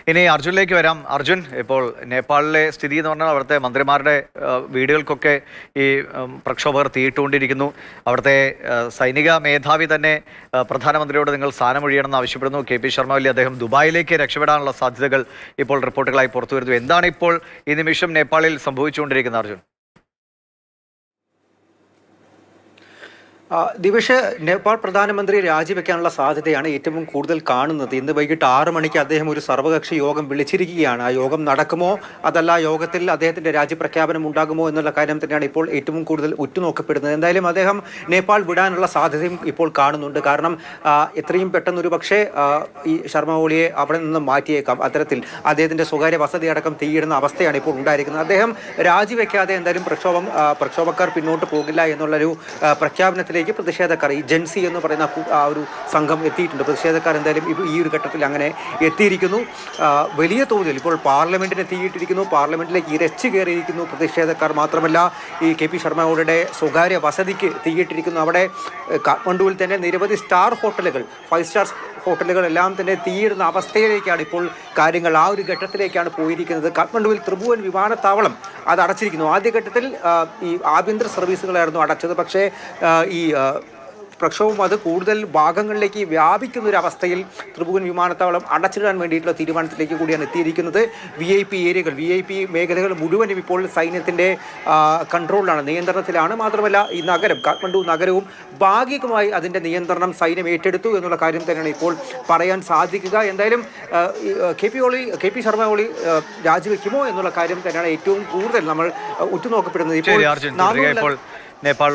ഇനി അർജുനിലേക്ക് വരാം. അർജുൻ, ഇപ്പോൾ നേപ്പാളിലെ സ്ഥിതി എന്ന് പറഞ്ഞാൽ അവിടുത്തെ മന്ത്രിമാരുടെ വീടുകൾക്കൊക്കെ ഈ പ്രക്ഷോഭകർ തീയിട്ടുകൊണ്ടിരിക്കുന്നു. അവിടുത്തെ സൈനിക മേധാവി തന്നെ പ്രധാനമന്ത്രിയോട് നിങ്ങൾ സ്ഥാനമൊഴിയണമെന്ന് ആവശ്യപ്പെടുന്നു. KP ശർമ്മ ഒലി അദ്ദേഹം ദുബായിലേക്ക് രക്ഷപ്പെടാനുള്ള സാധ്യതകൾ ഇപ്പോൾ റിപ്പോർട്ടുകളായി പുറത്തു വരുന്നു. എന്താണ് ഇപ്പോൾ ഈ നിമിഷം നേപ്പാളിൽ സംഭവിച്ചുകൊണ്ടിരിക്കുന്നത് അർജുൻ? ദിവിഷ്, നേപ്പാൾ പ്രധാനമന്ത്രി രാജിവെക്കാനുള്ള സാധ്യതയാണ് ഏറ്റവും കൂടുതൽ കാണുന്നത്. ഇന്ന് വൈകിട്ട് 6 മണിക്ക് അദ്ദേഹം ഒരു സർവകക്ഷി യോഗം വിളിച്ചിരിക്കുകയാണ്. ആ യോഗം നടക്കുമോ അതല്ല യോഗത്തിൽ അദ്ദേഹത്തിന്റെ രാജ്യപ്രഖ്യാപനം ഉണ്ടാകുമോ എന്നുള്ള കാര്യം തന്നെയാണ് ഇപ്പോൾ ഏറ്റവും കൂടുതൽ ഉറ്റുനോക്കപ്പെടുന്നത്. എന്തായാലും അദ്ദേഹം നേപ്പാൾ വിടാനുള്ള സാധ്യതയും ഇപ്പോൾ കാണുന്നുണ്ട്. കാരണം എത്രയും പെട്ടെന്ന് ഒരു പക്ഷേ ഈ ശർമ്മ ഒലിയെ അവിടെ നിന്ന് മാറ്റിയേക്കാം. അത്തരത്തിൽ അദ്ദേഹത്തിന്റെ സ്വകാര്യ വസതി അടക്കം തീയിടുന്ന അവസ്ഥയാണ് ഇപ്പോൾ ഉണ്ടായിരിക്കുന്നത്. അദ്ദേഹം രാജിവെക്കാതെ എന്തായാലും പ്രക്ഷോഭക്കാർ പിന്നോട്ട് പോകില്ല എന്നുള്ളൊരു പ്രഖ്യാപനത്തിലേക്ക് പ്രതിഷേധക്കാർ, ഈ ജെൻസി എന്ന് പറയുന്ന ഒരു സംഘം എത്തിയിട്ടുണ്ട്. പ്രതിഷേധക്കാർ എന്തായാലും ഈ ഒരു ഘട്ടത്തിൽ അങ്ങനെ എത്തിയിരിക്കുന്നു. വലിയ തോതിൽ ഇപ്പോൾ പാർലമെന്റിന് തീയിട്ടിരിക്കുന്നു, പാർലമെന്റിലേക്ക് ഇരച്ചു കയറിയിരിക്കുന്നു പ്രതിഷേധക്കാർ. മാത്രമല്ല ഈ KP ശർമ്മ ഒലിയുടെ സ്വകാര്യ വസതിക്ക് തീയിട്ടിരിക്കുന്നു. അവിടെ കാഠ്മണ്ഡുവിൽ തന്നെ നിരവധി സ്റ്റാർ ഹോട്ടലുകൾ, 5 സ്റ്റാർ ഹോട്ടലുകളെല്ലാം തന്നെ തീയിടുന്ന അവസ്ഥയിലേക്കാണ് ഇപ്പോൾ കാര്യങ്ങൾ. ആ ഒരു ഘട്ടത്തിലേക്കാണ് പോയിരിക്കുന്നത്. കാഠ്മണ്ഡുവിൽ ത്രിഭുവൻ വിമാനത്താവളം അത് അടച്ചിരിക്കുന്നു. ആദ്യഘട്ടത്തിൽ ഈ ആഭ്യന്തര സർവീസുകളായിരുന്നു അടച്ചത്. പക്ഷേ ഈ പ്രക്ഷോഭം അത് കൂടുതൽ ഭാഗങ്ങളിലേക്ക് വ്യാപിക്കുന്ന ഒരു അവസ്ഥയിൽ ത്രിഭുവൻ വിമാനത്താവളം അടച്ചിടാൻ വേണ്ടിയിട്ടുള്ള തീരുമാനത്തിലേക്ക് കൂടിയാണ് എത്തിയിരിക്കുന്നത്. VIP ഏരിയകൾ, VIP മേഖലകൾ മുഴുവനും ഇപ്പോൾ സൈന്യത്തിൻ്റെ കൺട്രോളിലാണ്, നിയന്ത്രണത്തിലാണ്. മാത്രമല്ല ഈ നഗരം, കാഠ്മണ്ഡു നഗരവും ഭാഗികമായി അതിൻ്റെ നിയന്ത്രണം സൈന്യം ഏറ്റെടുത്തു എന്നുള്ള കാര്യം തന്നെയാണ് ഇപ്പോൾ പറയാൻ സാധിക്കുക. എന്തായാലും KP ശർമ്മ ഒലി രാജിവെക്കുമോ എന്നുള്ള കാര്യം തന്നെയാണ് ഏറ്റവും കൂടുതൽ നമ്മൾ ഉറ്റുനോക്കപ്പെടുന്നത്. ഇപ്പോൾ നേപ്പാൾ